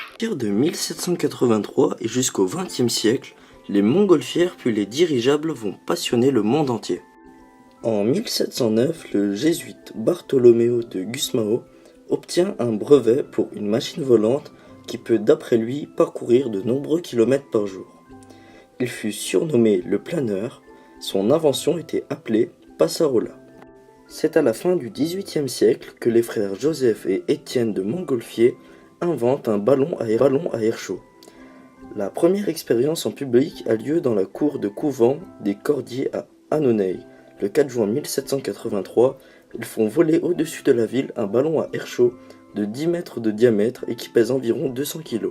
partir de 1783 et jusqu'au XXe siècle, les montgolfières puis les dirigeables vont passionner le monde entier. En 1709, le jésuite Bartolomeo de Gusmão obtient un brevet pour une machine volante qui peut d'après lui parcourir de nombreux kilomètres par jour. Il fut surnommé le planeur, son invention était appelée passarola. C'est à la fin du XVIIIe siècle que les frères Joseph et Étienne de Montgolfier inventent un ballon à air chaud. La première expérience en public a lieu dans la cour de couvent des Cordiers à Annonay. Le 4 juin 1783, ils font voler au-dessus de la ville un ballon à air chaud de 10 mètres de diamètre et qui pèse environ 200 kg.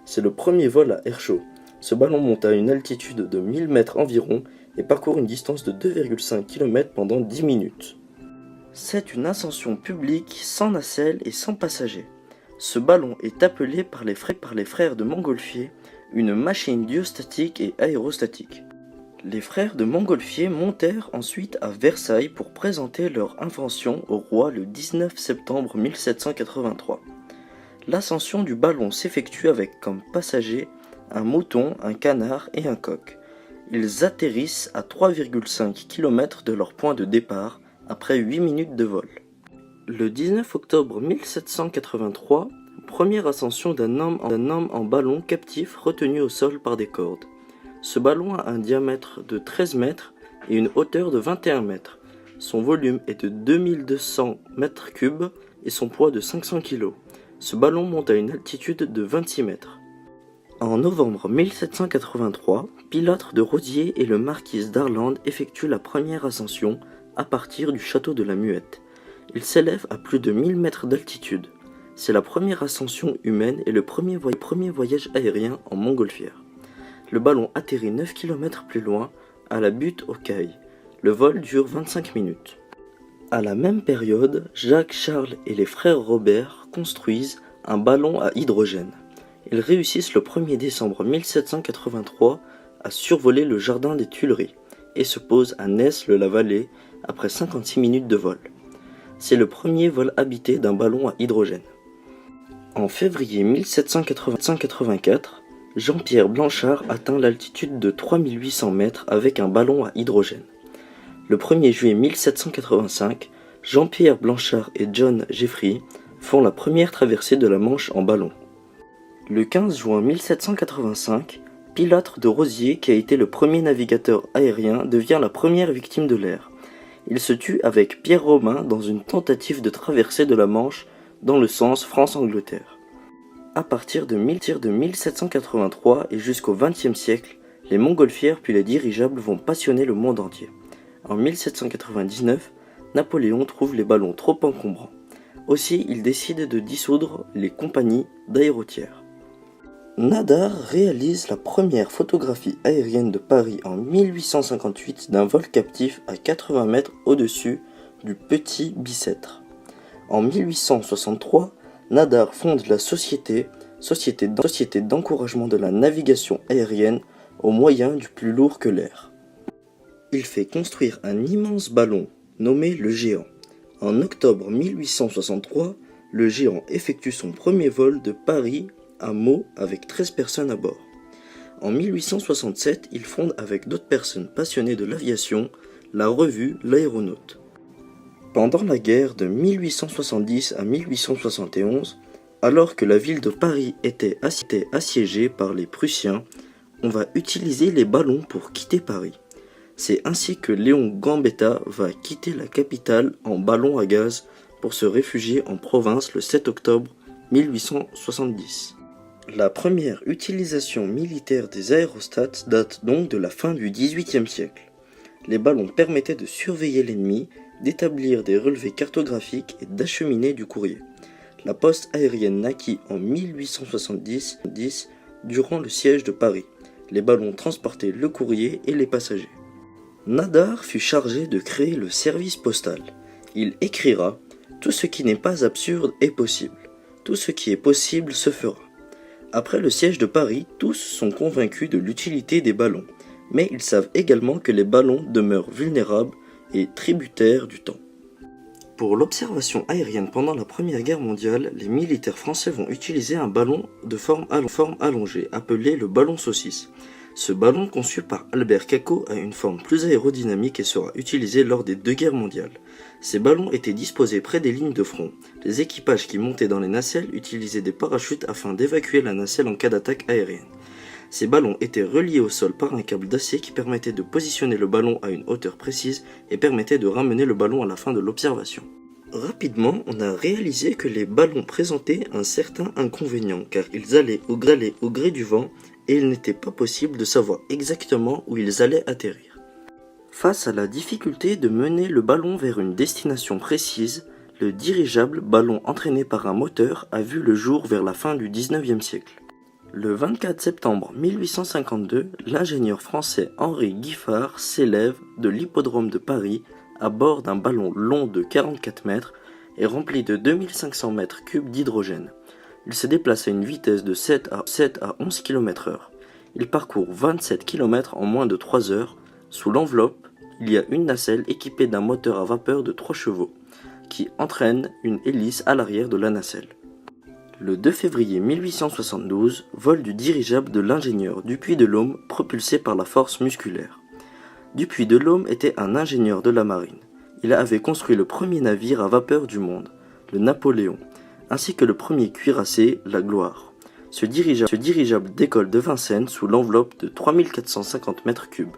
C'est le premier vol à air chaud. Ce ballon monte à une altitude de 1000 mètres environ et parcourt une distance de 2,5 km pendant 10 minutes. C'est une ascension publique sans nacelle et sans passagers. Ce ballon est appelé par les frères de Montgolfier une machine duostatique et aérostatique. Les frères de Montgolfier montèrent ensuite à Versailles pour présenter leur invention au roi le 19 septembre 1783. L'ascension du ballon s'effectue avec comme passagers un mouton, un canard et un coq. Ils atterrissent à 3,5 km de leur point de départ après 8 minutes de vol. Le 19 octobre 1783, première ascension d'un homme en ballon captif retenu au sol par des cordes. Ce ballon a un diamètre de 13 mètres et une hauteur de 21 mètres. Son volume est de 2200 mètres cubes et son poids de 500 kg. Ce ballon monte à une altitude de 26 mètres. En novembre 1783, Pilotre de Rosiers et le marquis d'Arlande effectuent la première ascension à partir du château de la Muette. Il s'élève à plus de 1000 mètres d'altitude. C'est la première ascension humaine et le premier voyage aérien en montgolfière. Le ballon atterrit 9 km plus loin, à la butte aux Cailles. Le vol dure 25 minutes. À la même période, Jacques Charles et les frères Robert construisent un ballon à hydrogène. Ils réussissent le 1er décembre 1783 à survoler le jardin des Tuileries et se posent à Nesle-la-Vallée après 56 minutes de vol. C'est le premier vol habité d'un ballon à hydrogène. En février 1784, Jean-Pierre Blanchard atteint l'altitude de 3800 mètres avec un ballon à hydrogène. Le 1er juillet 1785, Jean-Pierre Blanchard et John Jeffrey font la première traversée de la Manche en ballon. Le 15 juin 1785, Pilotre de Rosiers, qui a été le premier navigateur aérien, devient la première victime de l'air. Il se tue avec Pierre Romain dans une tentative de traversée de la Manche dans le sens France-Angleterre. À partir de 1783 et jusqu'au XXe siècle, les montgolfières puis les dirigeables vont passionner le monde entier. En 1799, Napoléon trouve les ballons trop encombrants. Aussi, il décide de dissoudre les compagnies d'aérotières. Nadar réalise la première photographie aérienne de Paris en 1858 d'un vol captif à 80 mètres au-dessus du Petit Bicêtre. En 1863, Nadar fonde la société d'encouragement de la navigation aérienne au moyen du plus lourd que l'air. Il fait construire un immense ballon nommé le Géant. En octobre 1863, le Géant effectue son premier vol de Paris à Meaux avec 13 personnes à bord. En 1867, il fonde avec d'autres personnes passionnées de l'aviation la revue L'Aéronaute. Pendant la guerre de 1870 à 1871, alors que la ville de Paris était assiégée par les Prussiens, on va utiliser les ballons pour quitter Paris. C'est ainsi que Léon Gambetta va quitter la capitale en ballon à gaz pour se réfugier en province le 7 octobre 1870. La première utilisation militaire des aérostats date donc de la fin du XVIIIe siècle. Les ballons permettaient de surveiller l'ennemi, d'établir des relevés cartographiques et d'acheminer du courrier. La poste aérienne naquit en 1870 durant le siège de Paris. Les ballons transportaient le courrier et les passagers. Nadar fut chargé de créer le service postal. Il écrira « Tout ce qui n'est pas absurde est possible. Tout ce qui est possible se fera ». Après le siège de Paris, tous sont convaincus de l'utilité des ballons, mais ils savent également que les ballons demeurent vulnérables et tributaire du temps. Pour l'observation aérienne pendant la Première Guerre mondiale, les militaires français vont utiliser un ballon de forme allongée, appelé le ballon saucisse. Ce ballon, conçu par Albert Caco, a une forme plus aérodynamique et sera utilisé lors des deux guerres mondiales. Ces ballons étaient disposés près des lignes de front. Les équipages qui montaient dans les nacelles utilisaient des parachutes afin d'évacuer la nacelle en cas d'attaque aérienne. Ces ballons étaient reliés au sol par un câble d'acier qui permettait de positionner le ballon à une hauteur précise et permettait de ramener le ballon à la fin de l'observation. Rapidement, on a réalisé que les ballons présentaient un certain inconvénient car ils allaient au gré du vent et il n'était pas possible de savoir exactement où ils allaient atterrir. Face à la difficulté de mener le ballon vers une destination précise, le dirigeable ballon entraîné par un moteur a vu le jour vers la fin du XIXe siècle. Le 24 septembre 1852, l'ingénieur français Henri Giffard s'élève de l'hippodrome de Paris à bord d'un ballon long de 44 mètres et rempli de 2500 mètres cubes d'hydrogène. Il se déplace à une vitesse de 7 à 11 km/h. Il parcourt 27 km en moins de 3 heures. Sous l'enveloppe, il y a une nacelle équipée d'un moteur à vapeur de 3 chevaux, qui entraîne une hélice à l'arrière de la nacelle. Le 2 février 1872, vol du dirigeable de l'ingénieur Dupuy-de-Lôme propulsé par la force musculaire. Dupuy-de-Lôme était un ingénieur de la marine. Il avait construit le premier navire à vapeur du monde, le Napoléon, ainsi que le premier cuirassé, la Gloire. Ce dirigeable décolle de Vincennes sous l'enveloppe de 3450 mètres cubes.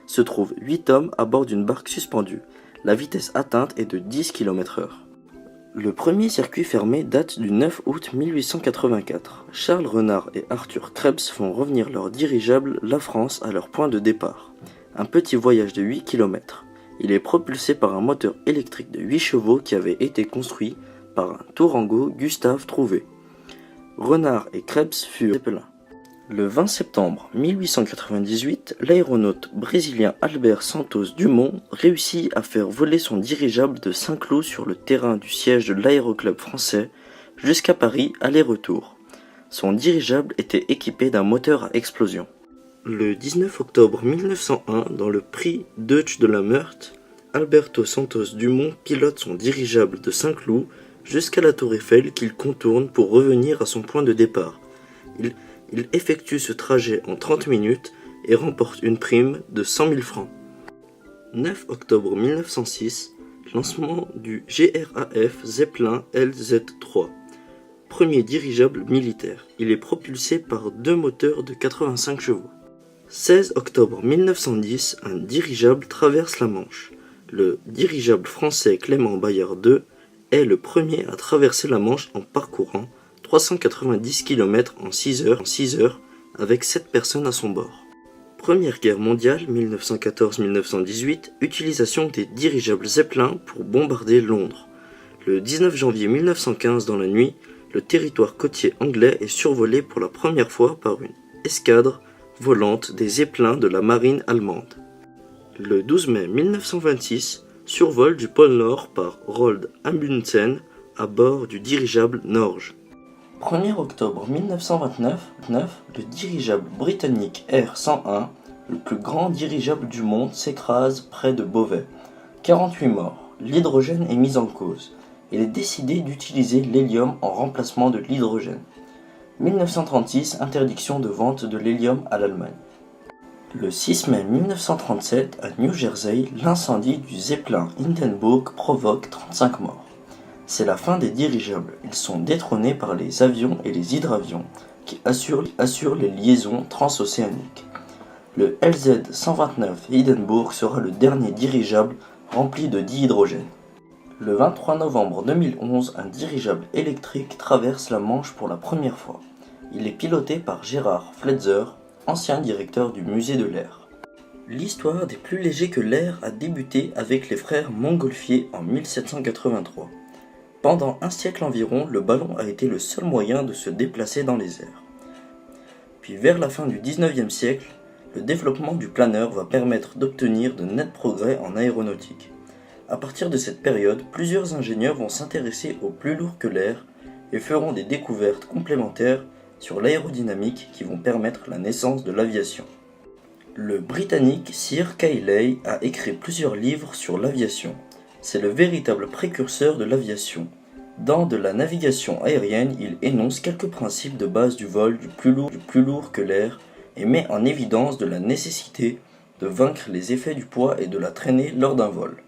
Se trouvent 8 hommes à bord d'une barque suspendue. La vitesse atteinte est de 10 km/h. Le premier circuit fermé date du 9 août 1884. Charles Renard et Arthur Krebs font revenir leur dirigeable La France à leur point de départ. Un petit voyage de 8 km. Il est propulsé par un moteur électrique de 8 chevaux qui avait été construit par un Tourangeau Gustave Trouvé. Renard et Krebs furent Zeppelin. Le 20 septembre 1898, l'aéronaute brésilien Albert Santos Dumont réussit à faire voler son dirigeable de Saint-Cloud sur le terrain du siège de l'aéroclub français jusqu'à Paris aller-retour. Son dirigeable était équipé d'un moteur à explosion. Le 19 octobre 1901, dans le prix Deutsch de la Meurthe, Alberto Santos Dumont pilote son dirigeable de Saint-Cloud jusqu'à la tour Eiffel qu'il contourne pour revenir à son point de départ. Il effectue ce trajet en 30 minutes et remporte une prime de 100 000 francs. 9 octobre 1906, lancement du GRAF Zeppelin LZ-3, premier dirigeable militaire. Il est propulsé par deux moteurs de 85 chevaux. 16 octobre 1910, un dirigeable traverse la Manche. Le dirigeable français Clément Bayard II est le premier à traverser la Manche en parcourant 390 km en 6 heures avec 7 personnes à son bord. Première guerre mondiale 1914-1918, utilisation des dirigeables Zeppelin pour bombarder Londres. Le 19 janvier 1915 dans la nuit, le territoire côtier anglais est survolé pour la première fois par une escadre volante des Zeppelins de la marine allemande. Le 12 mai 1926, survol du pôle Nord par Roald Amundsen à bord du dirigeable Norge. 1er octobre 1929, le dirigeable britannique R-101, le plus grand dirigeable du monde, s'écrase près de Beauvais. 48 morts. L'hydrogène est mis en cause. Il est décidé d'utiliser l'hélium en remplacement de l'hydrogène. 1936, interdiction de vente de l'hélium à l'Allemagne. Le 6 mai 1937, à New Jersey, l'incendie du Zeppelin Hindenburg provoque 35 morts. C'est la fin des dirigeables. Ils sont détrônés par les avions et les hydravions qui assurent les liaisons transocéaniques. Le LZ-129 Hindenburg sera le dernier dirigeable rempli de dihydrogène. Le 23 novembre 2011, un dirigeable électrique traverse la Manche pour la première fois. Il est piloté par Gérard Fletzer, ancien directeur du musée de l'air. L'histoire des plus légers que l'air a débuté avec les frères Montgolfier en 1783. Pendant un siècle environ, le ballon a été le seul moyen de se déplacer dans les airs. Puis vers la fin du 19e siècle, le développement du planeur va permettre d'obtenir de nets progrès en aéronautique. À partir de cette période, plusieurs ingénieurs vont s'intéresser au plus lourd que l'air et feront des découvertes complémentaires sur l'aérodynamique qui vont permettre la naissance de l'aviation. Le Britannique Sir Cayley a écrit plusieurs livres sur l'aviation. C'est le véritable précurseur de l'aviation. Dans de la navigation aérienne, il énonce quelques principes de base du vol du plus lourd que l'air et met en évidence de la nécessité de vaincre les effets du poids et de la traînée lors d'un vol.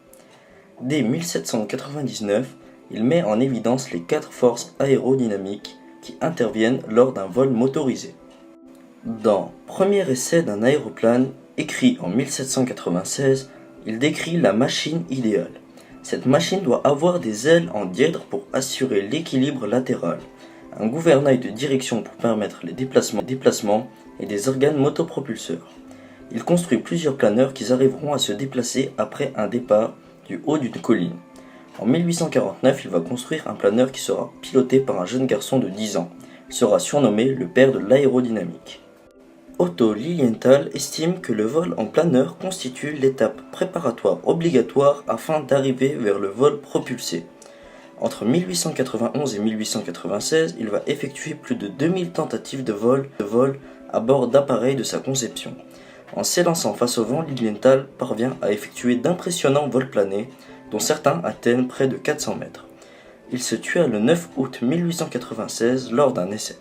Dès 1799, il met en évidence les 4 forces aérodynamiques qui interviennent lors d'un vol motorisé. Dans Premier essai d'un aéroplane, écrit en 1796, il décrit la machine idéale. Cette machine doit avoir des ailes en dièdre pour assurer l'équilibre latéral, un gouvernail de direction pour permettre les déplacements et des organes motopropulseurs. Il construit plusieurs planeurs qui arriveront à se déplacer après un départ du haut d'une colline. En 1849, il va construire un planeur qui sera piloté par un jeune garçon de 10 ans, sera surnommé le père de l'aérodynamique. Otto Lilienthal estime que le vol en planeur constitue l'étape préparatoire obligatoire afin d'arriver vers le vol propulsé. Entre 1891 et 1896, il va effectuer plus de 2000 tentatives de vol à bord d'appareils de sa conception. En s'élançant face au vent, Lilienthal parvient à effectuer d'impressionnants vols planés, dont certains atteignent près de 400 mètres. Il se tua le 9 août 1896 lors d'un essai.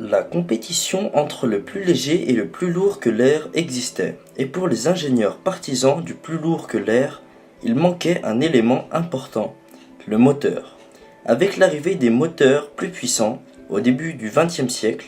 La compétition entre le plus léger et le plus lourd que l'air existait, et pour les ingénieurs partisans du plus lourd que l'air, il manquait un élément important, le moteur. Avec l'arrivée des moteurs plus puissants, au début du XXe siècle,